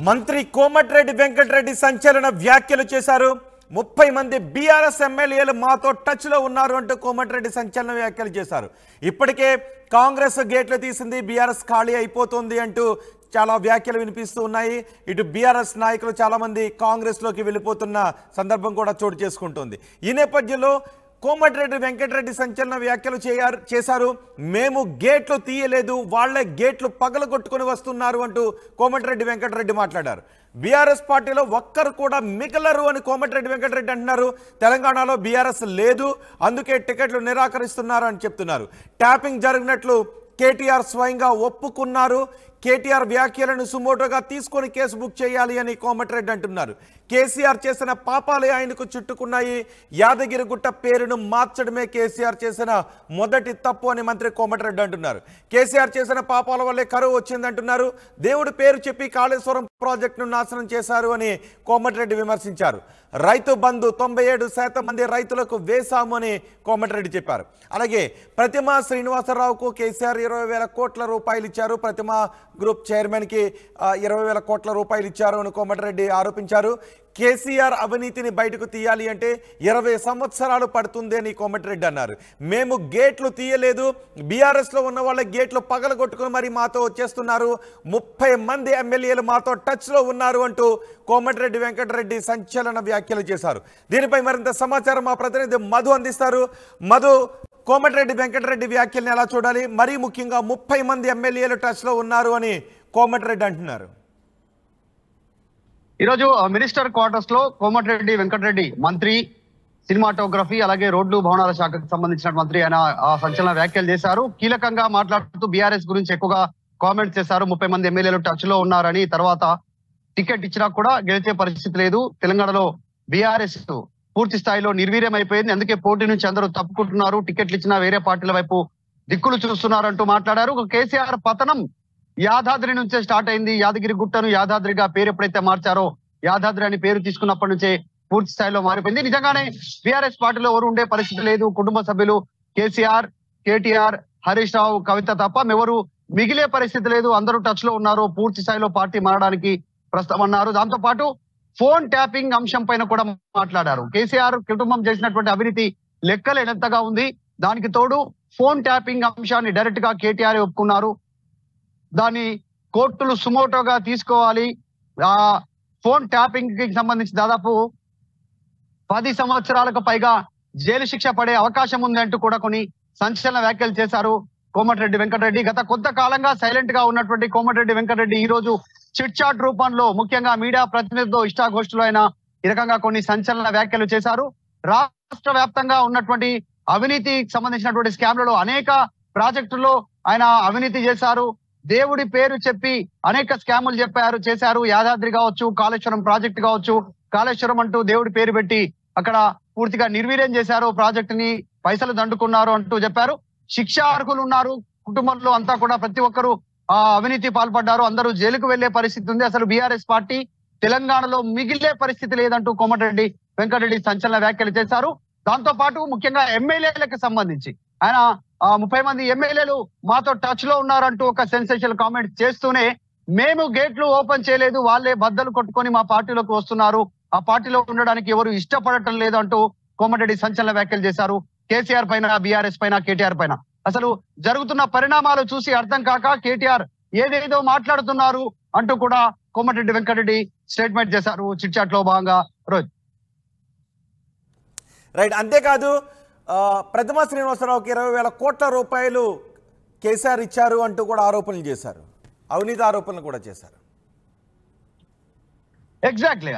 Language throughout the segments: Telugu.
మంత్రి కోమటిరెడ్డి వెంకటరెడ్డి సంచలన వ్యాఖ్యలు చేశారు. 30 మంది బీఆర్ఎస్ ఎమ్మెల్యేలు మాతో టచ్ లో ఉన్నారు అంటూ కోమటిరెడ్డి సంచలన వ్యాఖ్యలు చేశారు. ఇప్పటికే కాంగ్రెస్ గేట్లు తీసింది, బీఆర్ఎస్ ఖాళీ అయిపోతుంది అంటూ చాలా వ్యాఖ్యలు వినిపిస్తూ ఉన్నాయి. ఇటు బీఆర్ఎస్ నాయకులు చాలా మంది కాంగ్రెస్ లోకి వెళ్ళిపోతున్న సందర్భం కూడా చోటు చేసుకుంటుంది. ఈ నేపథ్యంలో కోమటిరెడ్డి వెంకటరెడ్డి సంచలన వ్యాఖ్యలు చేశారు. మేము గేట్లు తీయలేదు, వాళ్లే గేట్లు పగలగొట్టుకుని వస్తున్నారు అంటూ కోమటిరెడ్డి వెంకటరెడ్డి మాట్లాడారు. బీఆర్ఎస్ పార్టీలో ఒక్కరు కూడా మిగలరు అని కోమటిరెడ్డి వెంకటరెడ్డి అంటున్నారు. తెలంగాణలో బీఆర్ఎస్ లేదు, అందుకే టికెట్లు నిరాకరిస్తున్నారు అని చెప్తున్నారు. ట్యాపింగ్ జరిగినట్లు కేటీఆర్ స్వయంగా ఒప్పుకున్నారు. కేటీఆర్ వ్యాఖ్యలను సుమోటోగా తీసుకొని కేసు బుక్ చేయాలి అని కోమటిరెడ్డి అంటున్నారు. కేసీఆర్ చేసిన పాపాలే ఆయనకు చుట్టుకున్నాయి, యాదగిరిగుట్ట పేరును మార్చడమే కేసీఆర్ చేసిన మొదటి తప్పు అని మంత్రి కోమటిరెడ్డి అంటున్నారు. కేసీఆర్ చేసిన పాపాల వల్లే కరువు వచ్చిందంటున్నారు. దేవుడి పేరు చెప్పి కాళేశ్వరం ప్రాజెక్టును నాశనం చేశారు అని కోమటిరెడ్డి విమర్శించారు. రైతు బంధు 97% మంది రైతులకు వేశాము అని కోమటిరెడ్డి చెప్పారు. అలాగే ప్రతిమా శ్రీనివాసరావుకు కేసీఆర్ 20,000 కోట్ల రూపాయలు ఇచ్చారు. ప్రతిమా గ్రూప్ చైర్మన్కి 20,000 కోట్ల రూపాయలు ఇచ్చారు అని కోమటిరెడ్డి ఆరోపించారు. కేసీఆర్ అవినీతిని బయటకు తీయాలి అంటే 20 సంవత్సరాలు పడుతుంది అని కోమటిరెడ్డి అన్నారు. మేము గేట్లు తీయలేదు, బీఆర్ఎస్లో ఉన్న వాళ్ళ గేట్లు పగలగొట్టుకుని మరి మాతో వచ్చేస్తున్నారు, 30 మంది ఎమ్మెల్యేలు మాతో టచ్లో ఉన్నారు అంటూ కోమటిరెడ్డి వెంకటరెడ్డి సంచలన వ్యాఖ్యలు చేశారు. దీనిపై మరింత సమాచారం మా ప్రతినిధి మధు అందిస్తారు. మధు, కోమటిరెడ్డి వెంకటరెడ్డి వ్యాఖ్యల్ని ఎలా చూడాలి? మరీ ముఖ్యంగా 30 మంది ఎమ్మెల్యేలు టచ్లో ఉన్నారు అని కోమటిరెడ్డి అంటున్నారు. ఈరోజు మినిస్టర్ క్వార్టర్స్ లో కోమటిరెడ్డి వెంకటరెడ్డి మంత్రి, సినిమాటోగ్రఫీ అలాగే రోడ్లు భవనాల శాఖకు సంబంధించిన మంత్రి ఆయన సంచలన వ్యాఖ్యలు చేశారు. కీలకంగా మాట్లాడుతూ బీఆర్ఎస్ గురించి ఎక్కువగా కామెంట్స్ చేశారు. 30 మంది ఎమ్మెల్యేలు టచ్ లో ఉన్నారని, తర్వాత టికెట్ ఇచ్చినా కూడా గెలిచే పరిస్థితి లేదు, తెలంగాణలో బీఆర్ఎస్ పూర్తి స్థాయిలో నిర్వీర్యం అయిపోయింది, అందుకే పోటీ నుంచి అందరూ తప్పుకుంటున్నారు, టికెట్లు ఇచ్చినా వేరే పార్టీల వైపు దిక్కులు చూస్తున్నారు అంటూ మాట్లాడారు. కేసీఆర్ పతనం యాదాద్రి నుంచే స్టార్ట్ అయింది. యాదగిరి గుట్టను యాదాద్రిగా పేరు ఎప్పుడైతే మార్చారో, యాదాద్రి అని పేరు తీసుకున్నప్పటి నుంచే పూర్తి స్థాయిలో మారిపోయింది. నిజంగానే బీఆర్ఎస్ పార్టీలో ఎవరు ఉండే పరిస్థితి లేదు. కుటుంబ సభ్యులు కేసీఆర్, కేటీఆర్, హరీష్ రావు, కవిత తప్ప ఎవరు మిగిలే పరిస్థితి లేదు. అందరూ టచ్ లో ఉన్నారు, పూర్తి స్థాయిలో పార్టీ మారడానికి ప్రస్తుతం అన్నారు. దాంతో పాటు ఫోన్ ట్యాపింగ్ అంశం పైన కూడా మాట్లాడారు. కేసీఆర్ కుటుంబం చేసినటువంటి అవినీతి లెక్కలేనంతగా ఉంది, దానికి తోడు ఫోన్ ట్యాపింగ్ అంశాన్ని డైరెక్ట్ గా కేటీఆర్ ఒప్పుకున్నారు. దాన్ని కోర్టులు సుమోటోగా తీసుకోవాలి. ఆ ఫోన్ ట్యాపింగ్ కి సంబంధించి దాదాపు 10 సంవత్సరాలకు పైగా జైలు శిక్ష పడే అవకాశం ఉంది అంటూ కూడా కొన్ని సంచలన వ్యాఖ్యలు చేశారు కోమటిరెడ్డి వెంకటరెడ్డి. గత కొంతకాలంగా సైలెంట్ గా ఉన్నటువంటి కోమటిరెడ్డి వెంకటరెడ్డి ఈ రోజు చిట్ చాట్ రూపంలో ముఖ్యంగా మీడియా ప్రతినిధులతో ఇష్టాగోష్ఠిలో ఆయన ఈ రకంగా కొన్ని సంచలన వ్యాఖ్యలు చేశారు. రాష్ట్ర వ్యాప్తంగా ఉన్నటువంటి అవినీతికి సంబంధించినటువంటి స్కామ్లలో అనేక ప్రాజెక్టుల్లో ఆయన అవినీతి చేశారు. దేవుడి పేరు చెప్పి అనేక స్కాములు చేశారు. యాదాద్రి కావచ్చు, కాళేశ్వరం ప్రాజెక్టు కావచ్చు, కాళేశ్వరం అంటూ దేవుడి పేరు పెట్టి అక్కడ పూర్తిగా నిర్వీర్యం చేశారు, ప్రాజెక్టుని పైసలు దండుకున్నారు అంటూ చెప్పారు. శిక్షా అర్హులు ఉన్నారు కుటుంబంలో అంతా కూడా, ప్రతి ఒక్కరు అవినీతి పాల్పడ్డారు, అందరూ జైలుకు వెళ్లే పరిస్థితి ఉంది, అసలు బీఆర్ఎస్ పార్టీ తెలంగాణలో మిగిలే పరిస్థితి లేదంటూ కోమటిరెడ్డి వెంకటరెడ్డి సంచలన వ్యాఖ్యలు చేశారు. దాంతో పాటు ముఖ్యంగా ఎమ్మెల్యేలకు సంబంధించి ఆయన 30 మంది ఎమ్మెల్యేలు మాతో టచ్ లో ఉన్నారంటూ ఒక సెన్సేషనల్ కామెంట్ చేస్తూనే, మేము గేట్లు ఓపెన్ చేయలేదు, వాళ్ళే బద్దలు కొట్టుకొని మా పార్టీలోకి వస్తున్నారు, ఆ పార్టీలో ఉండడానికి ఎవరు ఇష్టపడటం లేదు అంటూ కోమటిరెడ్డి సంచలన వ్యాఖ్యలు చేశారు. కేసీఆర్ పైన, బీఆర్ఎస్ పైన, కేటీఆర్ పైన అసలు జరుగుతున్న పరిణామాలు చూసి అర్థం కాక కేటీఆర్ ఏదేదో మాట్లాడుతున్నారు అంటూ కూడా కోమటిరెడ్డి వెంకటరెడ్డి స్టేట్మెంట్ చేశారు చిట్ చాట్ లో భాగంగా. రోజు రైట్. అంతేకాదు ప్రతిమా శ్రీనివాసరావుకి 20,000 కోట్ల రూపాయలు కేసీఆర్ ఇచ్చారు అంటూ కూడా ఆరోపణలు చేశారు, అవినీతి ఆరోపణలు కూడా చేశారు. ఎగ్జాక్ట్లీ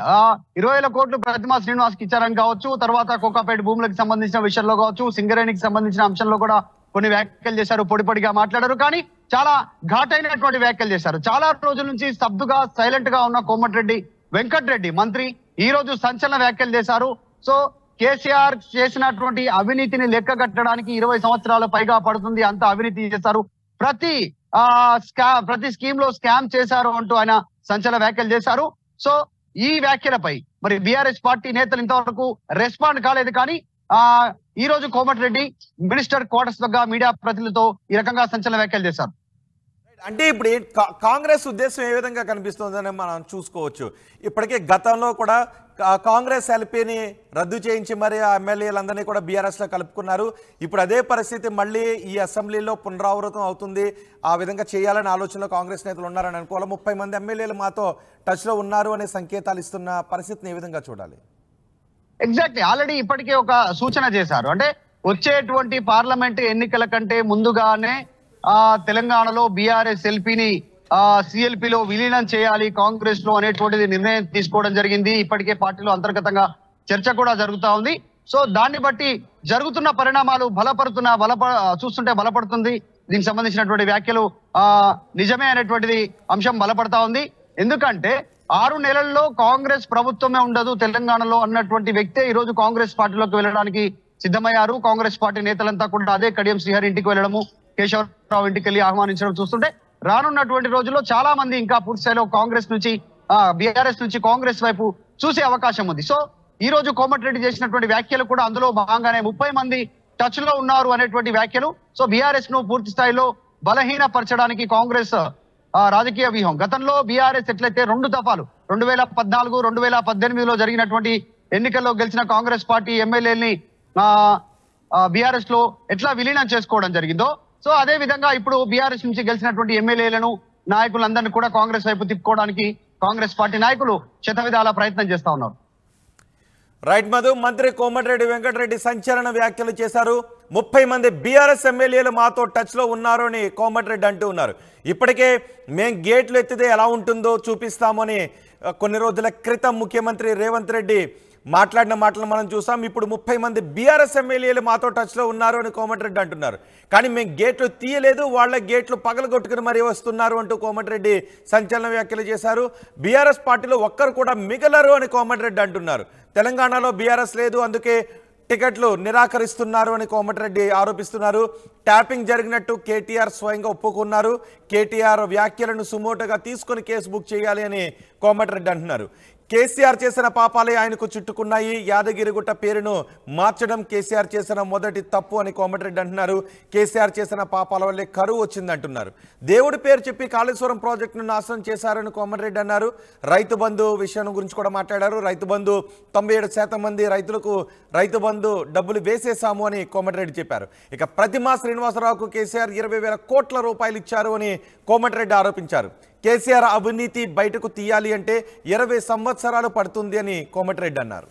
20,000 కోట్లు ప్రతిమా శ్రీనివాస్ కి ఇచ్చారని కావచ్చు, తర్వాత కోకాపేట భూములకు సంబంధించిన విషయంలో కావచ్చు, సింగరేణికి సంబంధించిన అంశంలో కూడా కొన్ని వ్యాఖ్యలు చేశారు, పొడిగా మాట్లాడారు. కానీ చాలా ఘాటైనటువంటి వ్యాఖ్యలు చేశారు. చాలా రోజుల నుంచి స్తబ్దుగా సైలెంట్ గా ఉన్న కోమటిరెడ్డి వెంకటరెడ్డి మంత్రి ఈ రోజు సంచలన వ్యాఖ్యలు చేశారు. సో కేసీఆర్ చేసినటువంటి అవినీతిని లెక్క కట్టడానికి 20 సంవత్సరాల పైగా పడుతుంది, అంత అవినీతి చేశారు, ప్రతి స్కీమ్ లో స్కామ్ చేశారు అంటూ ఆయన సంచలన వ్యాఖ్యలు చేశారు. సో ఈ వ్యాఖ్యలపై మరి బీఆర్ఎస్ పార్టీ నేతలు ఇంతవరకు రెస్పాండ్ కాలేదు. కానీ ఈ రోజు కోమటిరెడ్డి మినిస్టర్ క్వార్టర్స్ దగ్గర మీడియా ప్రతినిధులతో ఈ రకంగా సంచలన వ్యాఖ్యలు చేశారు. అంటే ఇప్పుడు కాంగ్రెస్ ఉద్దేశం ఏ విధంగా కనిపిస్తుందని మనం చూసుకోవచ్చు. ఇప్పటికే గతంలో కూడా కాంగ్రెస్ ఎల్పీని రద్దు చేయించి మరి ఆ ఎమ్మెల్యేలందరినీ కూడా బీఆర్ఎస్లో కలుపుకున్నారు. ఇప్పుడు అదే పరిస్థితి మళ్ళీ ఈ అసెంబ్లీలో పునరావృతం అవుతుంది. ఆ విధంగా చేయాలని ఆలోచనలో కాంగ్రెస్ నేతలు ఉన్నారని అనుకోవాలి. 30 మంది ఎమ్మెల్యేలు మాతో టచ్లో ఉన్నారు అనే సంకేతాలు ఇస్తున్న పరిస్థితిని ఏ విధంగా చూడాలి? ఎగ్జాక్ట్లీ ఆల్రెడీ ఇప్పటికే ఒక సూచన చేశారు. అంటే వచ్చేటువంటి పార్లమెంట్ ఎన్నికల కంటే ముందుగానే తెలంగాణలో బీఆర్ఎస్ ఎల్పీని సిఎల్పిలో విలీనం చేయాలి కాంగ్రెస్ లో అనేటువంటిది నిర్ణయం తీసుకోవడం జరిగింది. ఇప్పటికే పార్టీలో అంతర్గతంగా చర్చ కూడా జరుగుతా ఉంది. సో దాన్ని బట్టి జరుగుతున్న పరిణామాలు చూస్తుంటే బలపడుతుంది. దీనికి సంబంధించినటువంటి వ్యాఖ్యలు నిజమే అనేటువంటిది అంశం బలపడతా ఉంది. ఎందుకంటే 6 నెలల్లో కాంగ్రెస్ ప్రభుత్వమే ఉండదు తెలంగాణలో అన్నటువంటి వ్యక్తే ఈ రోజు కాంగ్రెస్ పార్టీలోకి వెళ్ళడానికి సిద్ధమయ్యారు. కాంగ్రెస్ పార్టీ నేతలంతా కూడా అదే కడియం శ్రీహరి ఇంటికి వెళ్ళడము, కేశవరావు ఇంటికి వెళ్ళి ఆహ్వానించడం చూస్తుంటే రానున్నటువంటి రోజుల్లో చాలా మంది ఇంకా పూర్తి స్థాయిలో కాంగ్రెస్ నుంచి బీఆర్ఎస్ నుంచి కాంగ్రెస్ వైపు చూసే అవకాశం ఉంది. సో ఈ రోజు కోమటిరెడ్డి చేసినటువంటి వ్యాఖ్యలు కూడా అందులో భాగంగానే 30 మంది టచ్ లో ఉన్నారు అనేటువంటి వ్యాఖ్యలు. సో బీఆర్ఎస్ ను పూర్తి స్థాయిలో బలహీనపరచడానికి కాంగ్రెస్ రాజకీయ వ్యూహం. గతంలో బీఆర్ఎస్ ఎట్లయితే 2 దఫాలు 2014, 2018లో జరిగినటువంటి ఎన్నికల్లో గెలిచిన కాంగ్రెస్ పార్టీ ఎమ్మెల్యేని బీఆర్ఎస్ లో ఎట్లా విలీనం చేసుకోవడం జరిగిందో, సో అదే విధంగా ఇప్పుడు బీఆర్ఎస్ నుంచి గెలిచినటువంటి ఎమ్మెల్యేలను నాయకులందరినీ కూడా కాంగ్రెస్ వైపు తిప్పుకోవడానికి కాంగ్రెస్ పార్టీ నాయకులు శతవిధాల ప్రయత్నం చేస్తా ఉన్నారు. రైట్ మధు, మంత్రి కోమటిరెడ్డి వెంకటరెడ్డి సంచలన వ్యాఖ్యలు చేశారు. 30 మంది బీఆర్ఎస్ ఎమ్మెల్యేలు మాతో టచ్లో ఉన్నారు అని కోమటిరెడ్డి అంటూ ఉన్నారు. ఇప్పటికే మేం గేట్లు ఎత్తితే ఎలా ఉంటుందో చూపిస్తామని కొన్ని రోజుల క్రితం ముఖ్యమంత్రి రేవంత్ రెడ్డి మాట్లాడిన మాటలు మనం చూసాం. ఇప్పుడు 30 మంది బీఆర్ఎస్ ఎమ్మెల్యేలు మాతో టచ్లో ఉన్నారు అని కోమటిరెడ్డి అంటున్నారు. కానీ మేము గేట్లు తీయలేదు, వాళ్ళ గేట్లు పగలగొట్టుకుని మరీ వస్తున్నారు అంటూ కోమటిరెడ్డి సంచలన వ్యాఖ్యలు చేశారు. బీఆర్ఎస్ పార్టీలో ఒక్కరు కూడా మిగలరు అని కోమటిరెడ్డి అంటున్నారు. తెలంగాణలో బీఆర్ఎస్ లేదు, అందుకే టికెట్లు నిరాకరిస్తున్నారు అని కోమటిరెడ్డి ఆరోపిస్తున్నారు. ట్యాపింగ్ జరిగినట్టు కేటీఆర్ స్వయంగా ఒప్పుకున్నారు. కేటీఆర్ వ్యాఖ్యలను సుమోటోగా తీసుకొని కేసు బుక్ చేయాలి అని కోమటిరెడ్డి అంటున్నారు. కేసీఆర్ చేసిన పాపాలే ఆయనకు చుట్టుకున్నాయి. యాదగిరిగుట్ట పేరును మార్చడం కేసీఆర్ చేసిన మొదటి తప్పు అని కోమటిరెడ్డి అంటున్నారు. కేసీఆర్ చేసిన పాపాల వల్లే కరువు వచ్చిందంటున్నారు. దేవుడి పేరు చెప్పి కాళేశ్వరం ప్రాజెక్టును నాశనం చేశారని కోమటిరెడ్డి అన్నారు. రైతు బంధు విషయం గురించి కూడా మాట్లాడారు. రైతు బంధు 97% మంది రైతులకు రైతు బంధు డబ్బులు వేసేసాము అని కోమటిరెడ్డి చెప్పారు. ఇక ప్రతిమా శ్రీనివాసరావుకు కేసీఆర్ 20,000 కోట్ల రూపాయలు ఇచ్చారు అని కోమటిరెడ్డి ఆరోపించారు. కేసీఆర్ అవినీతి బయటకు తీయాలి అంటే 20 సంవత్సరాలు పడుతుంది అని కోమటిరెడ్డి అన్నారు.